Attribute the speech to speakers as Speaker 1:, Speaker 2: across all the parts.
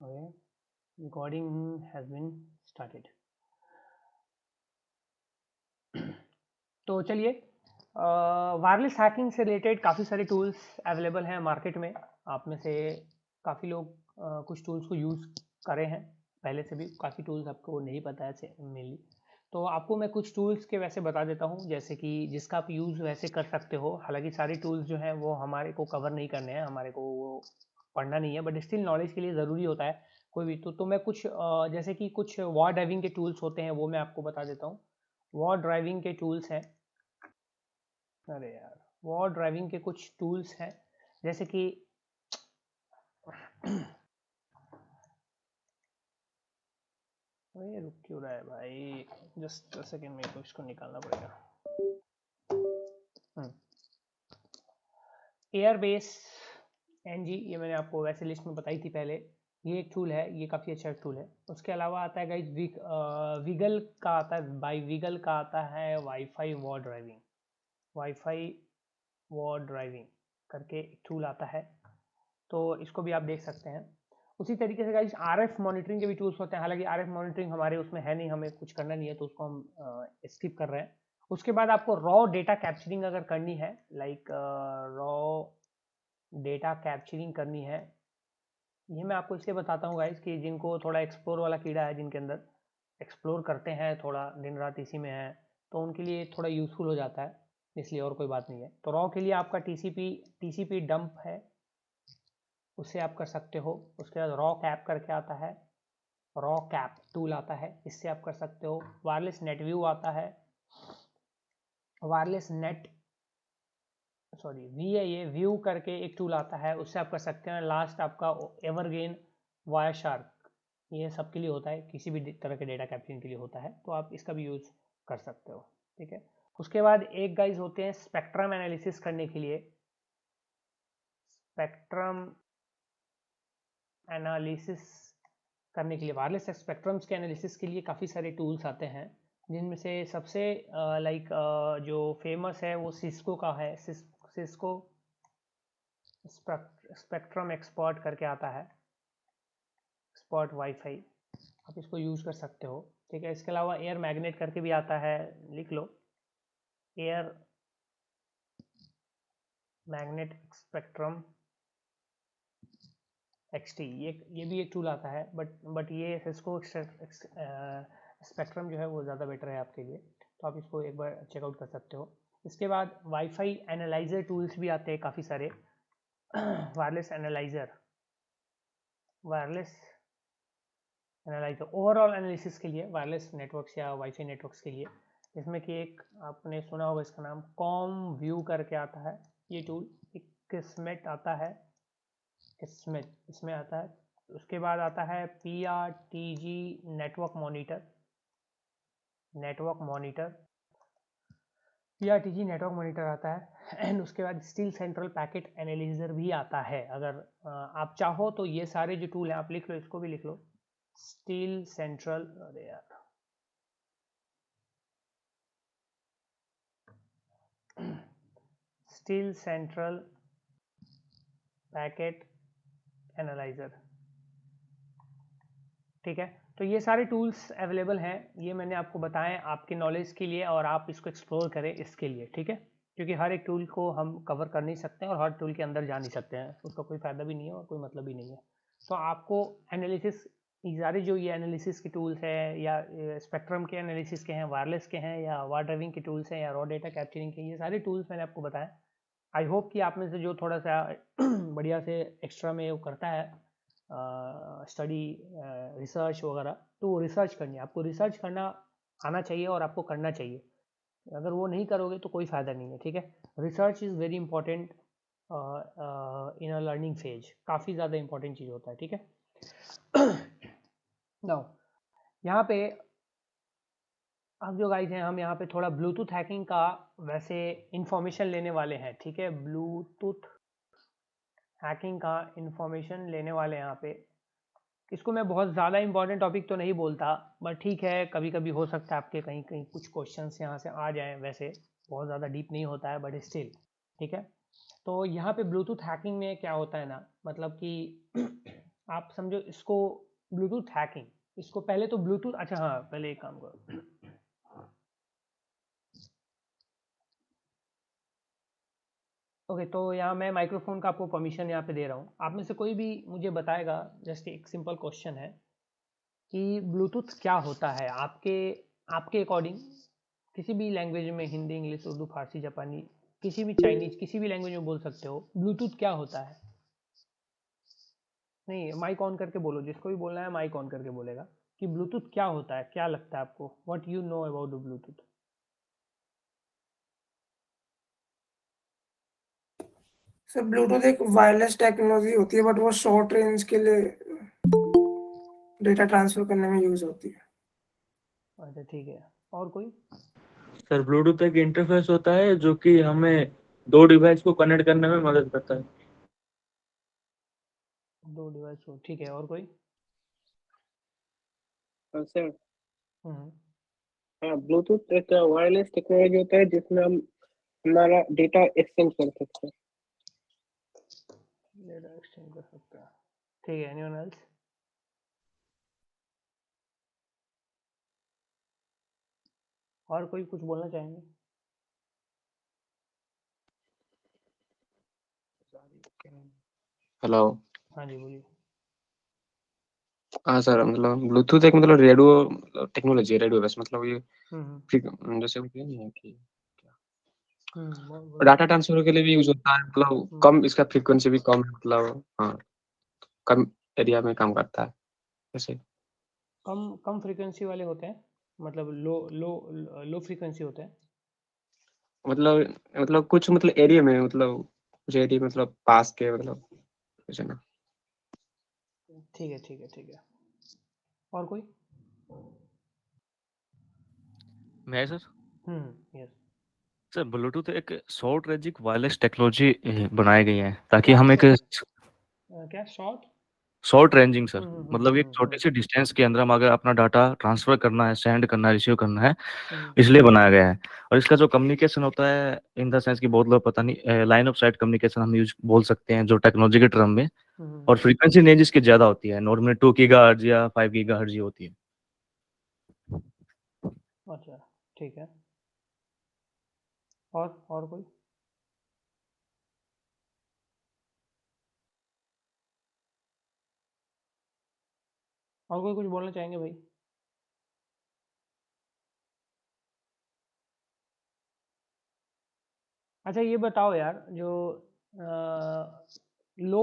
Speaker 1: Okay, recording has been started. तो चलिए, wireless hacking से रिलेटेड काफ़ी सारे टूल्स अवेलेबल हैं मार्केट में। आप में से काफ़ी लोग कुछ टूल्स को यूज़ करे हैं, पहले से भी काफ़ी टूल्स आपको नहीं पता है मेनली। तो आपको मैं कुछ टूल्स के वैसे बता देता हूँ, जैसे कि जिसका आप यूज़ वैसे कर सकते हो। हालांकि सारे टूल्स जो हैं वो हमारे को कवर नहीं करने हैं, हमारे को वो पढ़ना नहीं है, बट स्टिल नॉलेज के लिए ज़रूरी होता है कोई भी। तो मैं कुछ जैसे कि कुछ वॉर ड्राइविंग के टूल्स होते हैं वो मैं आपको बता देता हूँ। वॉर ड्राइविंग के टूल्स हैं, अरे यार, वॉर ड्राइविंग के कुछ टूल्स हैं जैसे कि अरे रुक क्यों रहा है भाई, जस्ट सेकेंड, मेरे को इसको निकालना पड़ेगा। एयरबेस एनजी, ये मैंने आपको वैसे लिस्ट में बताई थी पहले। ये एक टूल है, ये काफ़ी अच्छा टूल है। उसके अलावा आता है गाइस वीगल का आता है, बाई वीगल का आता है wifi war driving. Wifi war driving करके एक टूल आता है, तो इसको भी आप देख सकते हैं। उसी तरीके से गाइस आरएफ मॉनिटरिंग के भी टूल्स होते हैं। हालांकि आरएफ मॉनिटरिंग हमारे उसमें है नहीं, हमें कुछ करना नहीं है, तो उसको हम स्किप कर रहे हैं। उसके बाद आपको रॉ डेटा कैप्चरिंग अगर करनी है, लाइक रॉ डेटा कैप्चरिंग करनी है, ये मैं आपको इसलिए बताता हूँ गाइस कि जिनको थोड़ा एक्सप्लोर वाला कीड़ा है, जिनके अंदर एक्सप्लोर करते हैं थोड़ा दिन रात इसी में है, तो उनके लिए थोड़ा यूज़फुल हो जाता है, इसलिए और कोई बात नहीं है। तो रॉ के लिए आपका टीसीपी डंप है, उससे आप कर सकते हो। उसके बाद रॉ कैप करके आता है, रॉ कैप टूल आता है, इससे आप कर सकते हो। वायरलेस नेट व्यू आता है, वायरलेस नेट सॉरी वी है ये, व्यू करके एक टूल आता है, उससे आप कर सकते हैं। लास्ट आपका एवरगेन वायर शार्क, ये सबके लिए होता है, किसी भी तरह के डेटा कैप्चरिंग के लिए होता है, तो आप इसका भी यूज़ कर सकते हो, ठीक है। उसके बाद एक गाइज होते हैं स्पेक्ट्रम एनालिसिस करने के लिए। स्पेक्ट्रम एनालिसिस करने के लिए, वायरलेस स्पेक्ट्रम्स के एनालिसिस के लिए काफ़ी सारे टूल्स आते हैं, जिनमें से सबसे जो फेमस है वो सिस्को का है। सिस्को स्पेक्ट्रम एक्सपर्ट करके आता है, एक्सपर्ट वाईफाई, आप इसको यूज़ कर सकते हो, ठीक है। इसके अलावा एयर मैग्नेट करके भी आता है, लिख लो, एयर मैग्नेट स्पेक्ट्रम एक्सटी, ये भी एक टूल आता है, बट ये सिस्को स्पेक्ट्रम जो है वो ज़्यादा बेटर है आपके लिए, तो आप इसको एक बार चेकआउट कर सकते हो। इसके बाद वाईफाई एनालाइजर टूल्स भी आते हैं काफ़ी सारे। Wireless analyser, wireless analyser overall analysis के लिए, वायरलेस नेटवर्क्स या वाईफाई नेटवर्क्स के लिए, जिसमें कि एक आपने सुना होगा, इसका नाम कॉम व्यू करके आता है ये टूल। एक किस्मेट आता है, किस्मेट इसमें आता है। उसके बाद आता है PRTG network monitor, network monitor, PRTG network monitor आता है। एंड उसके बाद स्टील सेंट्रल पैकेट एनालिजर भी आता है। अगर आप चाहो तो ये सारे जो टूल हैं आप लिख लो, इसको भी लिख लो, स्टील सेंट्रल, अरे यार स्टील सेंट्रल पैकेट एनालाइजर, ठीक है। तो ये सारे टूल्स अवेलेबल हैं, ये मैंने आपको बताएं आपके नॉलेज के लिए, और आप इसको एक्सप्लोर करें इसके लिए, ठीक है। क्योंकि हर एक टूल को हम कवर कर नहीं सकते हैं और हर टूल के अंदर जा नहीं सकते हैं, उसका कोई फ़ायदा भी नहीं है और कोई मतलब भी नहीं है। तो आपको एनालिसिस, सारे जो ये एनालिसिस के टूल्स हैं, या स्पेक्ट्रम के एनालिसिस के हैं, वायरलेस के हैं, या वार ड्राइविंग के टूल्स हैं, या रॉ डेटा कैप्चरिंग के, ये सारे टूल्स मैंने आपको बताएं। आई होप कि आप में से जो थोड़ा सा बढ़िया से एक्स्ट्रा में वो करता है स्टडी, रिसर्च वगैरह, तो वो रिसर्च करनी है आपको, रिसर्च करना आना चाहिए और आपको करना चाहिए। अगर वो नहीं करोगे तो कोई फ़ायदा नहीं है, ठीक है। Research is very important in a learning phase, काफ़ी ज़्यादा इंपॉर्टेंट चीज़ होता है, ठीक है। नाउ यहाँ पे अब जो गाइज हैं, हम यहाँ पे थोड़ा ब्लूटूथ हैकिंग का वैसे इंफॉर्मेशन लेने वाले हैं, ठीक है। ब्लूटूथ हैकिंग का इंफॉर्मेशन लेने वाले हैं यहाँ पे। इसको मैं बहुत ज़्यादा इंपॉर्टेंट टॉपिक तो नहीं बोलता, बट ठीक है, कभी कभी हो सकता है आपके कहीं कहीं कुछ क्वेश्चंस यहाँ से आ जाएं, वैसे बहुत ज़्यादा डीप नहीं होता है, बट स्टिल, ठीक है। तो यहाँ पे ब्लूटूथ हैकिंग में क्या होता है ना, मतलब कि आप समझो इसको ब्लूटूथ हैकिंग, इसको पहले तो ब्लूटूथ, अच्छा हाँ, पहले एक काम करो, ओके, तो यहाँ मैं माइक्रोफोन का आपको परमिशन यहाँ पे दे रहा हूँ। आप में से कोई भी मुझे बताएगा, जस्ट एक सिंपल क्वेश्चन है कि ब्लूटूथ क्या होता है आपके आपके अकॉर्डिंग, किसी भी लैंग्वेज में, हिंदी, इंग्लिश, उर्दू, फारसी, जापानी, किसी भी चाइनीज, किसी भी लैंग्वेज में बोल सकते हो, ब्लूटूथ क्या होता है? नहीं, माइक ऑन करके बोलो, जिसको भी बोलना है माइक ऑन करके बोलेगा कि ब्लूटूथ क्या होता है, क्या लगता है आपको, what you know about the Bluetooth?
Speaker 2: Sir Bluetooth एक वायरलेस टेक्नोलॉजी होती है, बट वो शॉर्ट रेंज के लिए डेटा ट्रांसफर करने में यूज होती है।
Speaker 1: अच्छा ठीक है, और कोई?
Speaker 3: सर ब्लूटूथ एक इंटरफेस होता है जो कि हमें दो डिवाइस को कनेक्ट करने में मदद करता है।
Speaker 1: दो डिवाइस को, ठीक है, और कोई?
Speaker 4: सर
Speaker 1: हम्म,
Speaker 4: हाँ, ब्लूटूथ एक वायरलेस टेक्नोलॉजी होता है जिसमें हम हमारा डेटा एक्सचेंज कर सकते हैं।
Speaker 1: डेटा एक्सचेंज कर सकते हैं, ठीक है, एनीवन एल्स? और कोई कुछ बोलना चाहेंगे?
Speaker 5: हेलो।
Speaker 1: हाँ जी, बोलिए।
Speaker 5: हाँ सर, मतलब ब्लूटूथ एक मतलब रेडियो टेक्नोलॉजी है, रेडियो बेस, मतलब ये
Speaker 1: हम्म
Speaker 5: जैसे होती है ना कि
Speaker 1: बोलो।
Speaker 5: डाटा ट्रांसफर के लिए भी यूज होता है, मतलब
Speaker 1: हम्म,
Speaker 5: कम, इसका फ्रीक्वेंसी भी कम है, मतलब हाँ, कम एरिया में काम करता है जैसे।
Speaker 1: कम कम फ्रीक्वेंसी वाले होते हैं, मतलब लो लो लो फ्रीक्वेंसी होते हैं।
Speaker 5: मतलब कुछ मतलब एरिया में, मतलब कुछ एरिया मतलब पास के, मतलब कुछ है ना।
Speaker 1: ठीक है, ठीक है, ठीक है, और कोई?
Speaker 6: मैं सर
Speaker 1: यस।
Speaker 6: सर ब्लूटूथ एक शॉर्ट रेंज वायरलेस टेक्नोलॉजी बनाई गई है ताकि
Speaker 1: क्या
Speaker 6: हम एक
Speaker 1: क्या शॉर्ट?
Speaker 6: शॉर्ट रेंजिंग सर,
Speaker 1: हम्म हम्म हम्म
Speaker 6: मतलब एक
Speaker 1: हम्म
Speaker 6: छोटी
Speaker 1: हम्म
Speaker 6: सी डिस्टेंस के अंदर हम अगर अपना डाटा ट्रांसफर करना है, सेंड करना है, रिसीव करना है,
Speaker 1: हम्म
Speaker 6: इसलिए बनाया गया है। और इसका जो कम्युनिकेशन होता है, इन द सेंस कि बहुत लोग पता नहीं, लाइन ऑफ साइट कम्युनिकेशन हम यूज बोल सकते हैं जो टेक्नोलॉजी के टर्म में।
Speaker 1: हम्म,
Speaker 6: और फ्रीक्वेंसी रेंज इसकी ज्यादा होती है, नॉर्मली 2 गीगाहर्ट्ज या 5 गीगाहर्ट्ज होती है।
Speaker 1: अच्छा ठीक है, और कोई? और कोई कुछ बोलना चाहेंगे भाई? अच्छा ये बताओ यार, जो लो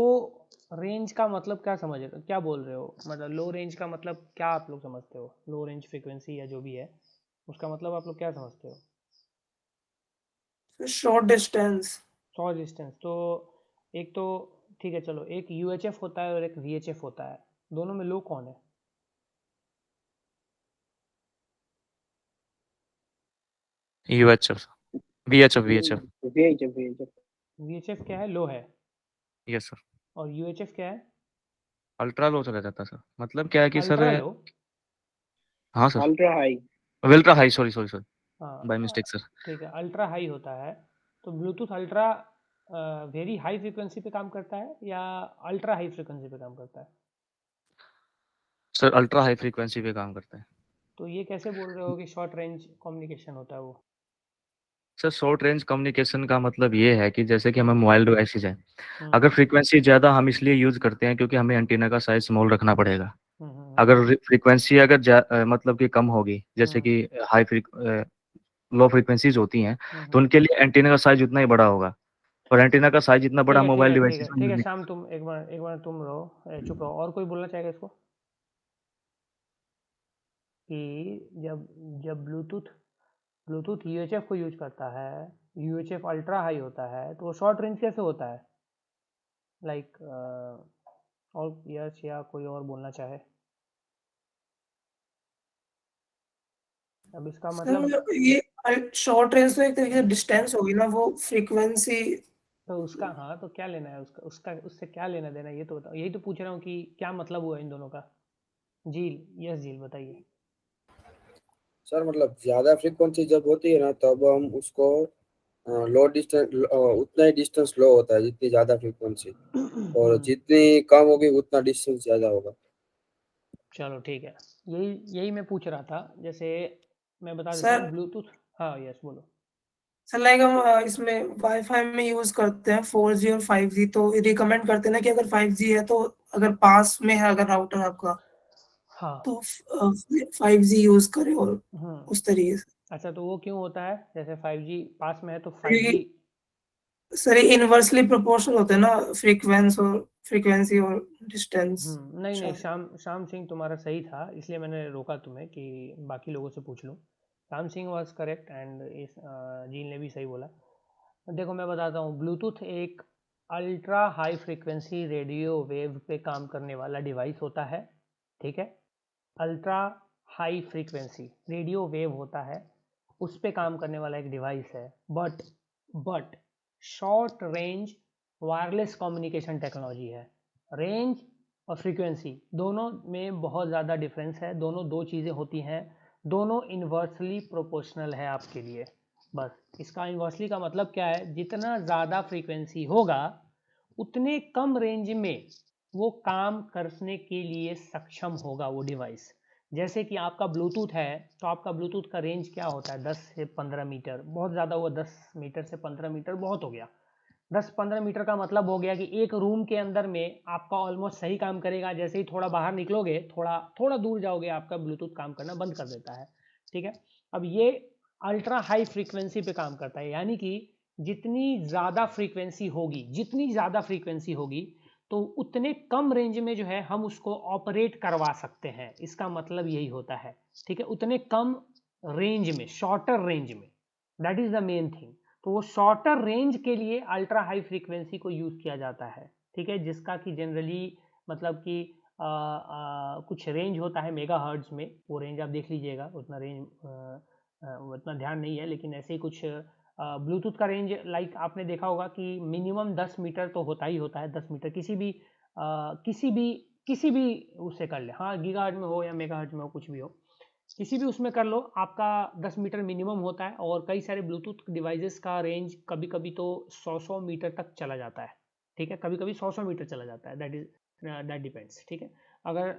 Speaker 1: रेंज का मतलब क्या समझ रहे हो, क्या बोल रहे हो, मतलब लो रेंज का मतलब क्या आप लोग समझते हो, लो रेंज फ्रीक्वेंसी या जो भी है उसका मतलब आप लोग क्या समझते हो?
Speaker 2: Short distance.
Speaker 1: शॉर्ट डिस्टेंस तो, एक तो ठीक है, चलो, एक यूएचएफ होता है और एक वीएचएफ होता है, दोनों में लो कौन है?
Speaker 6: UHF, VHF, VHF.
Speaker 4: भेज
Speaker 1: वीएचएफ क्या है, लो है,
Speaker 6: यस सर।
Speaker 1: और यूएचएफ क्या है?
Speaker 6: अल्ट्रा लो चला जाता है सर, मतलब क्या है कि सर,
Speaker 1: अल्ट्रा लो।
Speaker 6: हाँ sir,
Speaker 4: ultra high.
Speaker 6: Ultra high, sorry sorry sorry, bye
Speaker 1: हाँ
Speaker 6: मिस्टेक सर।
Speaker 1: ठीक है, अल्ट्रा हाई होता है। तो Bluetooth ultra very high frequency पे काम करता है या अल्ट्रा हाई फ्रीक्वेंसी पे काम करता है?
Speaker 6: सर अल्ट्रा हाई फ्रीक्वेंसी पे काम करता है।
Speaker 1: तो ये कैसे बोल रहे हो कि शॉर्ट रेंज कम्युनिकेशन होता है वो?
Speaker 6: सर शॉर्ट रेंज कम्युनिकेशन का मतलब ये है कि जैसे कि हमें मोबाइल डिवाइसेज है,
Speaker 1: हम्म
Speaker 6: अगर फ्रीक्वेंसी ज़्यादा हम इसलिए यूज करते हैं क्योंकि हमें एंटीना का साइज स्मॉल रखना पड़ेगा। अगर फ्रीक्वेंसी अगर मतलब कि कम होगी, जैसे
Speaker 1: हम्म
Speaker 6: कि हाई लो फ्रीक्वेंसीज होती हैं, तो
Speaker 1: हम्म।
Speaker 6: उनके लिए एंटीना का साइज उतना ही बड़ा होगा, और एंटीना का साइज इतना
Speaker 1: ठीक
Speaker 6: बड़ा
Speaker 1: है, ठीक
Speaker 6: मोबाइल
Speaker 1: है, ठीक
Speaker 6: डिवाइसेस
Speaker 1: है,
Speaker 6: में
Speaker 1: ठीक
Speaker 6: यूज
Speaker 1: है,
Speaker 6: नहीं।
Speaker 1: शाम तुम एक बार तुम रहो, चुप रहो, और कोई बोलना चाहेगा इसको? कि जब जब ब्लूटूथ ब्लूटूथ यूएचएफ को यूज करता है, यूएचएफ अल्ट्रा हाई होता है, तो वो शॉर्ट रेंज कैसे होता है? लाइक और यस, या कोई और बोलना चाहे? अब इसका
Speaker 2: सर
Speaker 1: मतलब,
Speaker 2: मतलब ये शॉर्ट रेंज तो एक तरीके से डिस्टेंस होगी ना, वो फ्रीक्वेंसी।
Speaker 1: तो उसका, हाँ, तो क्या लेना है उसका उसका उससे क्या लेना देना है, ये तो बताओ, यही तो पूछ रहा हूँ कि क्या मतलब हुआ इन दोनों का। झील, यस झील, बताइए।
Speaker 7: सर मतलब ज्यादा फ्रीक्वेंसी जब होती है ना, तब हम उसको लो डिस्टेंस उतना ही डिस्टेंस लो होता है जितनी ज्यादा फ्रीक्वेंसी, और जितनी कम होगी उतना डिस्टेंस ज्यादा होगा।
Speaker 1: चलो ठीक है, यही यही मैं पूछ रहा था। जैसे मैं बता देता हूँ
Speaker 2: सर
Speaker 1: ब्लूटूथ। हाँ यस बोलो।
Speaker 2: सर लाइक हम इसमें वाईफाई में यूज करते हैं 4G और 5G, तो रिकमेंड करते हैं ना कि अगर 5G है तो अगर पास में है अगर राउटर आपका
Speaker 1: हाँ।
Speaker 2: तो 5G यूज करें और उस तरीके से,
Speaker 1: अच्छा तो वो क्यों होता है? जैसे 5G पास में है तो
Speaker 2: क्योंकि
Speaker 1: 5G।
Speaker 2: सर ये इनवर्सली प्रोपोर्शनल होते हैं ना, फ्रीक्वेंसी और डिस्टेंस।
Speaker 1: नहीं नहीं,
Speaker 2: शायद
Speaker 1: श्याम सिंह तुम्हारा सही था, इसलिए मैंने रोका तुम्हें कि बाकी लोगों से पूछ लूँ। Shyam Singh was correct and इस जीन ने भी सही बोला। देखो मैं बताता हूँ, ब्लूटूथ एक ultra high frequency radio wave पे काम करने वाला डिवाइस होता है। ठीक है, ultra high frequency radio wave होता है, उस पे काम करने वाला एक डिवाइस है। But short range wireless communication technology है। रेंज और फ्रीक्वेंसी दोनों में बहुत ज़्यादा डिफरेंस है, दोनों दो चीज़ें होती हैं, दोनों इन्वर्सली प्रोपोर्शनल है आपके लिए। बस इसका इन्वर्सली का मतलब क्या है, जितना ज़्यादा फ्रीक्वेंसी होगा उतने कम रेंज में वो काम करने के लिए सक्षम होगा वो डिवाइस। जैसे कि आपका ब्लूटूथ है, तो आपका ब्लूटूथ का रेंज क्या होता है? 10 से 15 मीटर, बहुत ज़्यादा हुआ। 10 मीटर से 15 मीटर बहुत हो गया। 10-15 मीटर का मतलब हो गया कि एक रूम के अंदर में आपका ऑलमोस्ट सही काम करेगा। जैसे ही थोड़ा बाहर निकलोगे, थोड़ा थोड़ा दूर जाओगे, आपका ब्लूटूथ काम करना बंद कर देता है। ठीक है, अब ये अल्ट्रा हाई फ्रीक्वेंसी पे काम करता है, यानी कि जितनी ज़्यादा फ्रीक्वेंसी होगी तो उतने कम रेंज में जो है हम उसको ऑपरेट करवा सकते हैं। इसका मतलब यही होता है। ठीक है, उतने कम रेंज में, शॉर्टर रेंज में, that is the main thing. तो वो शॉर्टर रेंज के लिए अल्ट्रा हाई फ्रीक्वेंसी को यूज़ किया जाता है। ठीक है, जिसका कि जनरली मतलब कि कुछ रेंज होता है मेगा हर्ट्ज में, वो रेंज आप देख लीजिएगा, उतना रेंज उतना ध्यान नहीं है, लेकिन ऐसे ही कुछ ब्लूटूथ का रेंज लाइक आपने देखा होगा कि मिनिमम 10 मीटर तो होता ही होता है। 10 मीटर किसी भी उससे कर ले, हाँ गीगाहर्ट्ज में हो या मेगाहर्ट्ज में हो, कुछ भी हो, किसी भी उसमें कर लो, आपका 10 मीटर मिनिमम होता है। और कई सारे ब्लूटूथ डिवाइसेस का रेंज कभी कभी तो 100 मीटर तक चला जाता है। ठीक है, कभी कभी 100 मीटर चला जाता है, दैट डिपेंड्स। ठीक है, अगर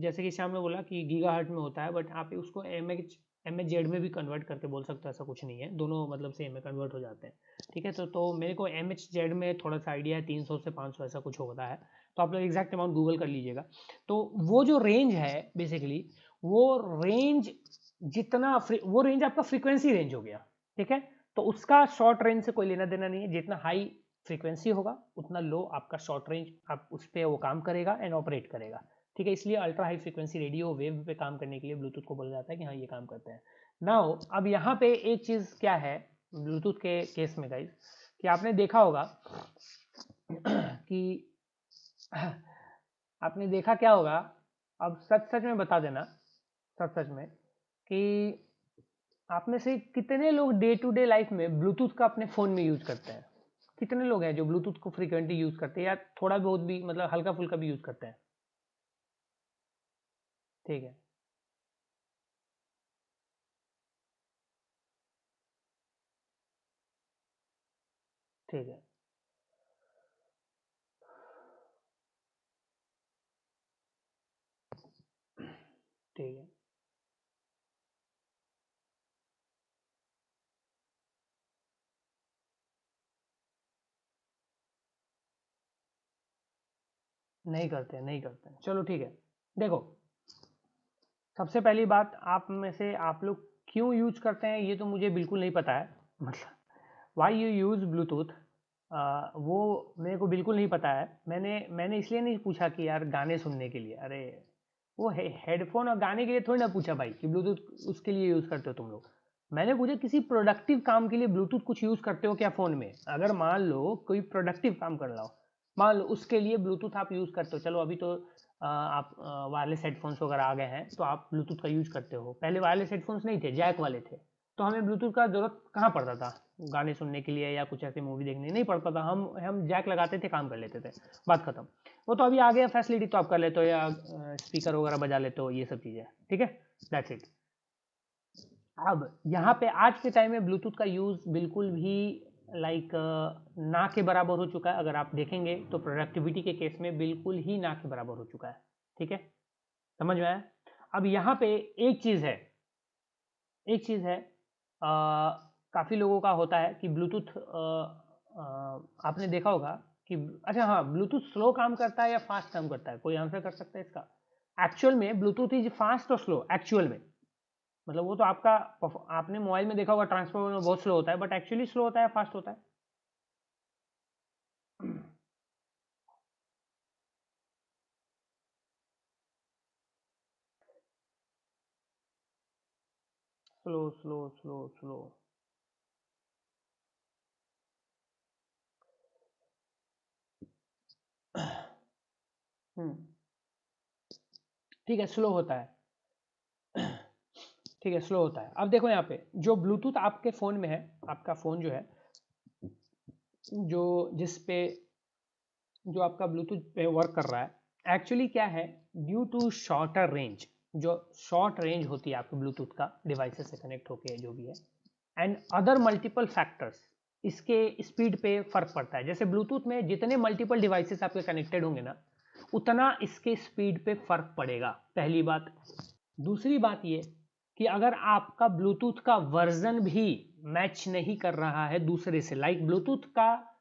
Speaker 1: जैसे कि श्याम ने बोला कि गीगाहर्ट्ज में होता है, बट आप उसको एम एच जेड में भी कन्वर्ट करके बोल सकते हो, ऐसा कुछ नहीं है, दोनों मतलब सेम में कन्वर्ट हो जाते हैं। ठीक है, तो मेरे को एम एच जेड में थोड़ा सा आइडिया है, 300 से 500 ऐसा कुछ होता है। तो आप लोग एग्जैक्ट अमाउंट गूगल कर लीजिएगा। तो वो जो रेंज है बेसिकली, वो रेंज वो रेंज आपका फ्रीक्वेंसी रेंज हो गया। ठीक है, तो उसका शॉर्ट रेंज से कोई लेना देना नहीं है। जितना हाई फ्रीक्वेंसी होगा उतना लो आपका शॉर्ट रेंज, आप उस पर वो काम करेगा एंड ऑपरेट करेगा। ठीक है, इसलिए ultra high frequency radio wave पे काम करने के लिए ब्लूटूथ को बोला जाता है कि हाँ ये काम करते हैं। नाउ अब यहाँ पे एक चीज़ क्या है ब्लूटूथ के केस में गाइज, कि आपने देखा होगा कि आपने देखा क्या होगा, अब सच सच में बता देना, सच सच में, कि आप में से कितने लोग डे टू डे लाइफ में ब्लूटूथ का अपने फ़ोन में यूज़ करते हैं? कितने लोग हैं जो ब्लूटूथ को फ्रीक्वेंटली यूज़ करते हैं, या थोड़ा बहुत भी मतलब हल्का फुल्का भी यूज़ करते हैं? ठीक है, ठीक है, ठीक है, नहीं करते हैं, नहीं करते हैं, चलो ठीक है। देखो, सबसे पहली बात, आप में से आप लोग क्यों यूज करते हैं ये तो मुझे बिल्कुल नहीं पता है। मतलब वाई यू यूज़ ब्लूटूथ, वो मेरे को बिल्कुल नहीं पता है। मैंने इसलिए नहीं पूछा कि यार गाने सुनने के लिए, अरे वो हेडफोन और गाने के लिए थोड़ी ना पूछा भाई कि ब्लूटूथ उसके लिए यूज़ करते हो तुम लोग। मैंने पूछा किसी प्रोडक्टिव काम के लिए ब्लूटूथ कुछ यूज़ करते हो क्या फ़ोन में? अगर मान लो कोई प्रोडक्टिव काम कर रहा हो, मान लो उसके लिए ब्लूटूथ आप यूज़ करते हो। चलो अभी तो आप वायरलेस हेडफोन्स वगैरह आ गए हैं, तो आप ब्लूटूथ का यूज़ करते हो। पहले वायरलेस हेडफोन्स नहीं थे, जैक वाले थे, तो हमें ब्लूटूथ का ज़रूरत कहाँ पड़ता था? गाने सुनने के लिए या कुछ ऐसे मूवी देखने नहीं पड़ता था, हम जैक लगाते थे, काम कर लेते थे, बात खत्म। वो तो अभी आ गया फैसिलिटी, तो आप कर लेते हो या स्पीकर वगैरह बजा लेते हो, ये सब चीज़ें। ठीक है, दैट्स इट। अब यहाँ पे आज के टाइम में ब्लूटूथ का यूज़ बिल्कुल भी लाइक ना के बराबर हो चुका है। अगर आप देखेंगे तो प्रोडक्टिविटी के केस में बिल्कुल ही ना के बराबर हो चुका है। ठीक है, समझ में आया? अब यहाँ पे एक चीज़ है काफ़ी लोगों का होता है कि ब्लूटूथ आपने देखा होगा कि अच्छा हाँ, ब्लूटूथ स्लो काम करता है या फास्ट काम करता है? कोई आंसर कर सकता है इसका? एक्चुअल में ब्लूटूथ इज फास्ट और स्लो एक्चुअल में, मतलब वो तो आपका आपने मोबाइल में देखा होगा ट्रांसफर में बहुत स्लो होता है, बट एक्चुअली स्लो होता है फास्ट होता है? Slow slow slow slow. ठीक है, स्लो होता है। ठीक है, स्लो होता है। अब देखो यहाँ पे जो ब्लूटूथ आपके फ़ोन में है, आपका फ़ोन जो है, जो जिस पे जो आपका ब्लूटूथ पे वर्क कर रहा है, एक्चुअली क्या है, ड्यू टू शॉर्टर रेंज, जो शॉर्ट रेंज होती है आपके ब्लूटूथ का डिवाइसेस से कनेक्ट होके जो भी है, एंड अदर मल्टीपल फैक्टर्स, इसके स्पीड पे फर्क पड़ता है। जैसे ब्लूटूथ में जितने मल्टीपल डिवाइसेस आपके कनेक्टेड होंगे ना, उतना इसके स्पीड पे फर्क पड़ेगा, पहली बात। दूसरी बात ये कि अगर आपका ब्लूटूथ का वर्जन भी मैच नहीं कर रहा है दूसरे से, लाइक ब्लूटूथ का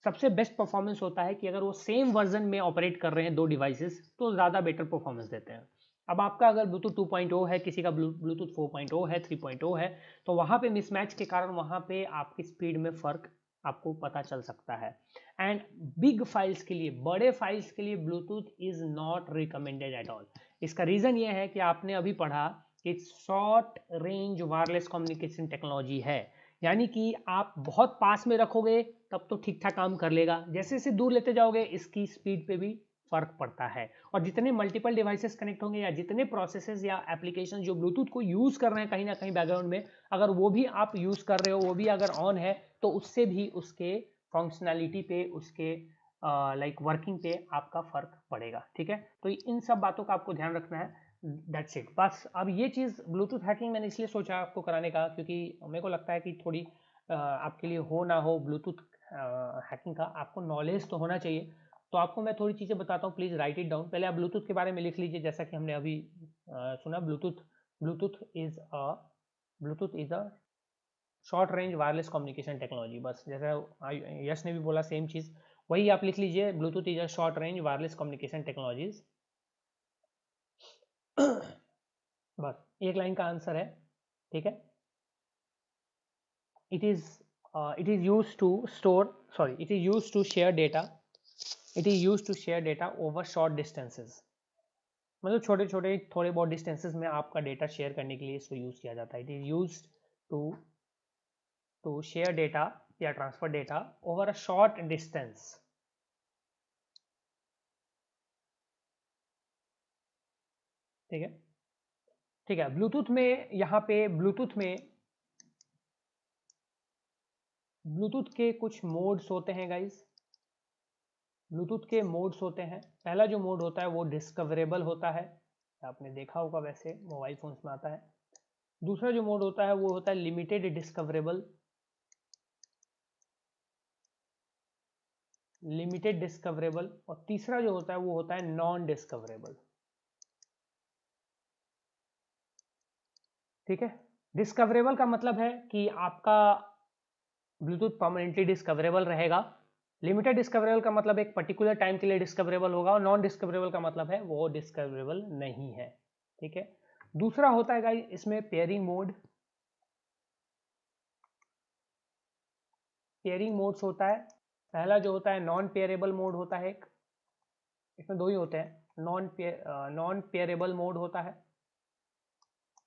Speaker 1: सबसे बेस्ट परफॉर्मेंस होता है कि अगर वो सेम वर्जन में ऑपरेट कर रहे हैं दो डिवाइसेस, तो ज़्यादा बेटर परफॉर्मेंस देते हैं। अब आपका अगर ब्लूटूथ 2.0 है, किसी का ब्लूटूथ 4.0 है, 3.0 है, तो वहाँ पे मिसमैच के कारण वहाँ पे आपकी स्पीड में फ़र्क आपको पता चल सकता है। एंड बिग फाइल्स के लिए, बड़े फाइल्स के लिए Bluetooth is not recommended at all. इसका रीज़न ये है कि आपने अभी पढ़ा कि short range wireless communication technology है, यानी कि आप बहुत पास में रखोगे तब तो ठीक ठाक काम कर लेगा, जैसे जैसे दूर लेते जाओगे इसकी स्पीड पे भी फर्क पड़ता है। और जितने मल्टीपल डिवाइसेस कनेक्ट होंगे या जितने प्रोसेसेस या एप्लीकेशन जो ब्लूटूथ को यूज कर रहे हैं कहीं ना कहीं बैकग्राउंड में, अगर वो भी आप यूज कर रहे हो, वो भी अगर ऑन है, तो उससे भी उसके फंक्शनैलिटी पे, उसके लाइक वर्किंग पे आपका फर्क पड़ेगा। ठीक है, तो इन सब बातों का आपको ध्यान रखना है। दैट्स इट, बस। अब ये चीज़ ब्लूटूथ हैकिंग मैंने इसलिए सोचा आपको कराने का, क्योंकि मेरे को लगता है कि थोड़ी आपके लिए हो ना हो ब्लूटूथ हैकिंग का, आपको नॉलेज तो होना चाहिए। तो आपको मैं थोड़ी चीज़ें बताता हूँ, प्लीज़ राइट इट डाउन। पहले आप ब्लूटूथ के बारे में लिख लीजिए, जैसा कि हमने अभी सुना। Bluetooth is a short range wireless communication technology. बस जैसा यश ने भी बोला सेम चीज़, वही आप लिख लीजिए, Bluetooth is a short range wireless communication technologies. बस एक लाइन का आंसर है। ठीक है, it is used to share data over short distances। मतलब छोटे छोटे थोड़े बहुत डिस्टेंसेस में आपका डेटा शेयर करने के लिए इसको यूज किया जाता है। It is use to share data या transfer data over a short distance. ठीक है, ठीक है। ब्लूटूथ में यहाँ पे ब्लूटूथ के कुछ मोड्स होते हैं गाइज। ब्लूटूथ के मोड्स होते हैं। पहला जो मोड होता है वो डिस्कवरेबल होता है, आपने देखा होगा, वैसे मोबाइल फोन्स में आता है। दूसरा जो मोड होता है वो होता है लिमिटेड डिस्कवरेबल, और तीसरा जो होता है वो होता है नॉन डिस्कवरेबल। ठीक है, डिस्कवरेबल का मतलब है कि आपका ब्लूटूथ परमानेंटली डिस्कवरेबल रहेगा। लिमिटेड डिस्कवरेबल का मतलब एक पर्टिकुलर टाइम के लिए डिस्कवरेबल होगा, और नॉन डिस्कवरेबल का मतलब है वो डिस्कवरेबल नहीं है। ठीक है, दूसरा होता है गाइस इसमें पेयरिंग मोड। पेयरिंग मोड्स होता है, पहला जो होता है नॉन पेयरेबल मोड होता है, इसमें दो ही होते हैं। नॉन पेयरेबल मोड होता है।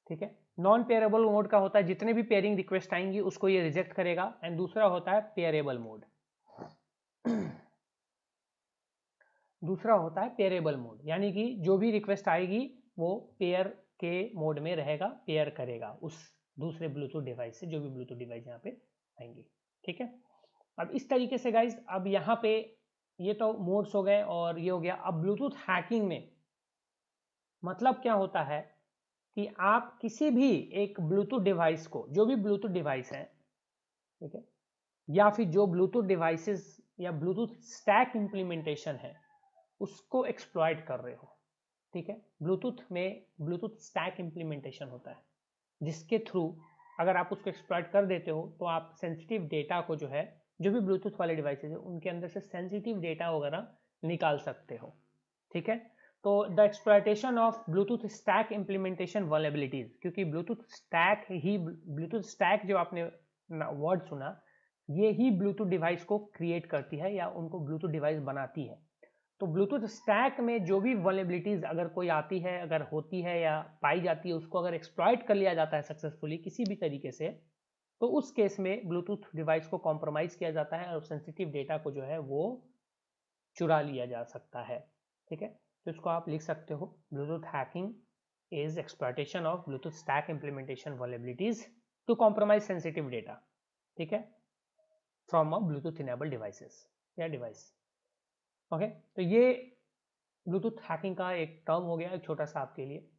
Speaker 1: ठीक है, नॉन पेयरेबल मोड का होता है जितने भी पेयरिंग रिक्वेस्ट आएंगी उसको ये रिजेक्ट करेगा। एंड दूसरा होता है पेयरेबल मोड। दूसरा होता है पेयरेबल मोड, यानी कि जो भी रिक्वेस्ट आएगी वो पेयर के मोड में रहेगा, पेयर करेगा उस दूसरे ब्लूटूथ डिवाइस से, जो भी ब्लूटूथ डिवाइस यहाँ पे आएंगी। ठीक है, अब इस तरीके से गाइज, अब यहाँ पे ये तो मोड्स हो गए और ये हो गया। अब ब्लूटूथ हैकिंग में मतलब क्या होता है कि आप किसी भी एक ब्लूटूथ डिवाइस को, जो भी ब्लूटूथ डिवाइस है, ठीक है, या फिर जो ब्लूटूथ डिवाइसेस या ब्लूटूथ स्टैक इम्प्लीमेंटेशन है, उसको एक्सप्लॉइट कर रहे हो, ठीक है। ब्लूटूथ में ब्लूटूथ स्टैक इम्प्लीमेंटेशन होता है, जिसके थ्रू अगर आप उसको एक्सप्लॉइट कर देते हो तो आप सेंसिटिव डेटा को जो है, जो भी ब्लूटूथ वाले डिवाइसेज है उनके अंदर से सेंसिटिव डेटा वगैरह निकाल सकते हो, ठीक है। तो the exploitation of Bluetooth stack implementation vulnerabilities, क्योंकि ब्लूटूथ स्टैक जो आपने वर्ड सुना, ये ही ब्लूटूथ डिवाइस को क्रिएट करती है या उनको ब्लूटूथ डिवाइस बनाती है। तो ब्लूटूथ स्टैक में जो भी वल्नरेबिलिटीज अगर कोई आती है, अगर होती है या पाई जाती है, उसको अगर एक्सप्लॉइट कर लिया जाता है सक्सेसफुली किसी भी तरीके से, तो उस केस में ब्लूटूथ डिवाइस को कॉम्प्रोमाइज किया जाता है और सेंसिटिव डेटा को जो है वो चुरा लिया जा सकता है, ठीक है। तो इसको आप लिख सकते हो, Bluetooth hacking is exploitation of Bluetooth stack implementation vulnerabilities to compromise sensitive data, ठीक है, from a Bluetooth enabled devices या डिवाइस। ओके, तो ये ब्लूटूथ हैकिंग का एक टर्म हो गया, एक छोटा सा आपके लिए।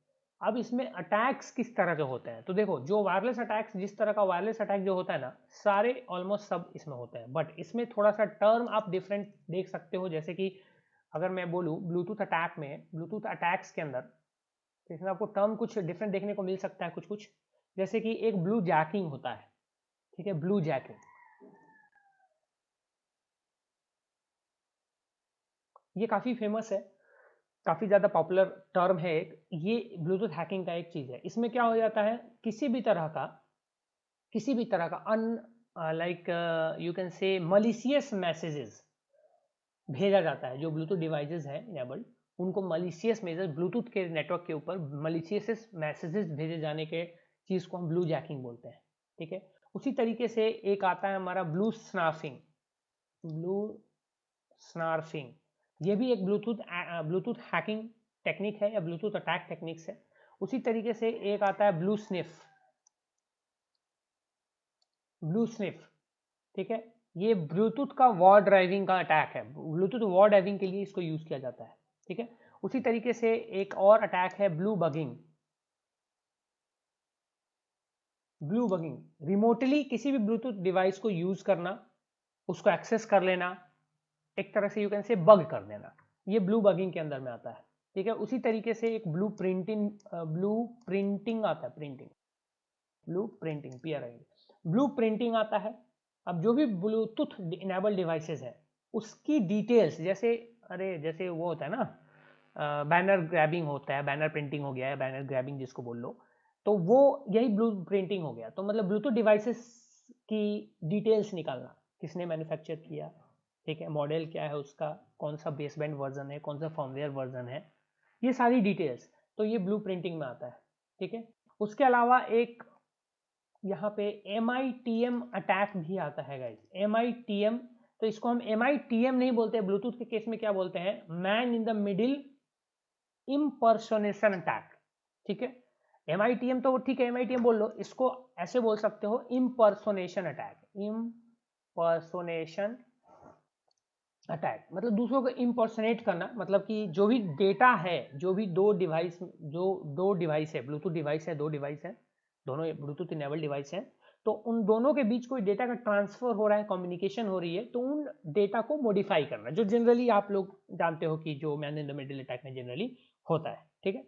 Speaker 1: अब इसमें अटैक्स किस तरह के होते हैं, तो देखो जो वायरलेस अटैक्स, जिस तरह का वायरलेस अटैक जो होता है ना, सारे ऑलमोस्ट सब इसमें होते हैं, बट इसमें थोड़ा सा टर्म आप डिफरेंट देख सकते हो। जैसे कि अगर मैं बोलूँ ब्लूटूथ अटैक में, ब्लूटूथ अटैक्स के अंदर, तो इसमें आपको टर्म कुछ डिफरेंट देखने को मिल सकता है, कुछ कुछ, जैसे कि एक ब्लू जैकिंग होता है, ठीक है, ब्लू जैकिंग, ये काफ़ी फेमस है, काफ़ी ज़्यादा पॉपुलर टर्म है एक, ये ब्लूटूथ हैकिंग का एक चीज़ है। इसमें क्या हो जाता है, किसी भी तरह का like you can say malicious messages भेजा जाता है। जो ब्लूटूथ डिवाइसेस हैं इनेबल्ड, उनको मलिशियस मैसेज, ब्लूटूथ के नेटवर्क के ऊपर मलिशियस मैसेजेस भेजे जाने के चीज़ को हम ब्लू जैकिंग बोलते हैं, ठीक है। उसी तरीके से एक आता है हमारा ब्लू स्नार्फिंग, ये भी एक ब्लूटूथ हैकिंग टेक्निक है या ब्लूटूथ अटैक टेक्निक्स है। उसी तरीके से एक आता है ब्लू स्निफ, ठीक है, ये ब्लूटूथ का वॉर ड्राइविंग का अटैक है, ब्लूटूथ वॉर ड्राइविंग के लिए इसको यूज किया जाता है, ठीक है। उसी तरीके से एक और अटैक है ब्लू बगिंग, रिमोटली किसी भी ब्लूटूथ डिवाइस को यूज करना, उसको एक्सेस कर लेना, एक तरह से यू कैन से बग कर देना, ये ब्लू बगिंग के अंदर में आता है, ठीक है। उसी तरीके से एक ब्लू प्रिंटिंग आता है, ब्लू प्रिंटिंग आता है। अब जो भी ब्लूटूथ इनेबल डिवाइसेस है उसकी डिटेल्स, जैसे वो होता है ना, बैनर ग्रैबिंग होता है, बैनर प्रिंटिंग हो गया है, बैनर ग्रैबिंग जिसको बोल लो, तो वो यही ब्लू प्रिंटिंग हो गया। तो मतलब ब्लूटूथ डिवाइसेस की डिटेल्स निकालना, किसने मैन्युफैक्चर किया, ठीक है, मॉडल क्या है उसका, कौन सा बेसबैंड वर्जन है, कौन सा फर्मवेयर वर्जन है, ये सारी डिटेल्स, तो ये ब्लू प्रिंटिंग में आता है, ठीक है। उसके अलावा एक यहाँ पे MITM अटैक भी आता है गाइस, MITM, तो इसको हम MITM नहीं बोलते, ब्लूटूथ के केस में क्या बोलते हैं, man in the middle impersonation attack, ठीक है। MITM तो ठीक है, MITM बोल लो, इसको ऐसे बोल सकते हो, इम्पर्सोनेशन अटैक, मतलब दूसरों को इम्पर्सोनेट करना, मतलब कि जो भी डेटा है, जो भी दो डिवाइस है, ब्लूटूथ डिवाइस है, दो डिवाइस है, दोनों ब्लूटूथ इनेबल डिवाइस हैं, तो उन दोनों के बीच कोई डेटा का ट्रांसफर हो रहा है, कम्युनिकेशन हो रही है, तो उन डेटा को मॉडिफाई करना, जो जनरली आप लोग जानते हो कि जो man in the middle attack में जनरली होता है, ठीक है।